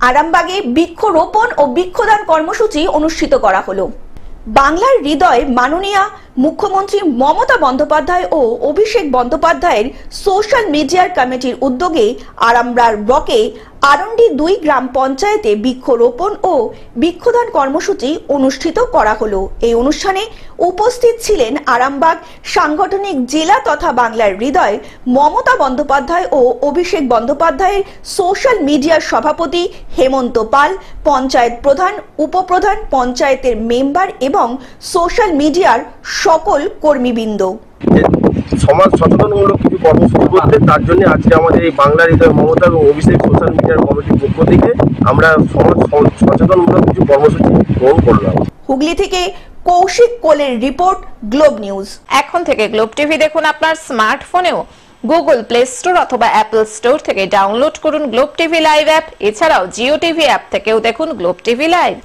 আরামবাগে বৃক্ষরোপণ ও বৃক্ষদান কর্মসূচি অনুষ্ঠিত করা হলো। বাংলার হৃদয় মাননীয় মুখ্যমন্ত্রী মমতা বন্দ্যোপাধ্যায় ও অভিষেক বন্দ্যোপাধ্যায়ের সোশ্যাল মিডিয়ার কমিটির উদ্যোগে আরামবাগ ব্লকে আরন্ডি 2 গ্রাম পঞ্চায়েতে বৃক্ষরোপণ ও বৃক্ষদান কর্মসূচি অনুষ্ঠিত করা হলো। এই অনুষ্ঠানে উপস্থিত ছিলেন আরামবাগ সাংগঠনিক জেলা তথা বাংলার হৃদয় মমতা বন্দ্যোপাধ্যায় ও অভিষেক বন্দ্যোপাধ্যায়ের সোশ্যাল মিডিয়ার সভাপতি হেমন্ত পাল, পঞ্চায়েত প্রধান, উপপ্রধান, পঞ্চায়েতের মেম্বার এবং সোশ্যাল মিডিয়ার সকল কর্মীবৃন্দ। সমাজ সচেতনমূলক কিছু কর্মসূচি করতে, তার জন্য আজকে আমাদের এই বাংলার হৃদয় মমতা এবং অভিষেক সোশ্যাল মিডিয়ার কমিটির পক্ষ থেকে আমরা সমাজ সচেতনমূলক কিছু কর্মসূচি গ্রহণ করলাম। হুগলি থেকে কৌশিক কোলের রিপোর্ট, গ্লোব নিউজ। এখন থেকে গ্লোব টিভি দেখুন আপনার স্মার্টফোনেও। গুগল প্লে স্টোর অথবা অ্যাপল স্টোর থেকে ডাউনলোড করুন গ্লোব টিভি লাইভ অ্যাপ। এছাড়াও জিও টিভি অ্যাপ থেকেও দেখুন গ্লোব টিভি লাইভ।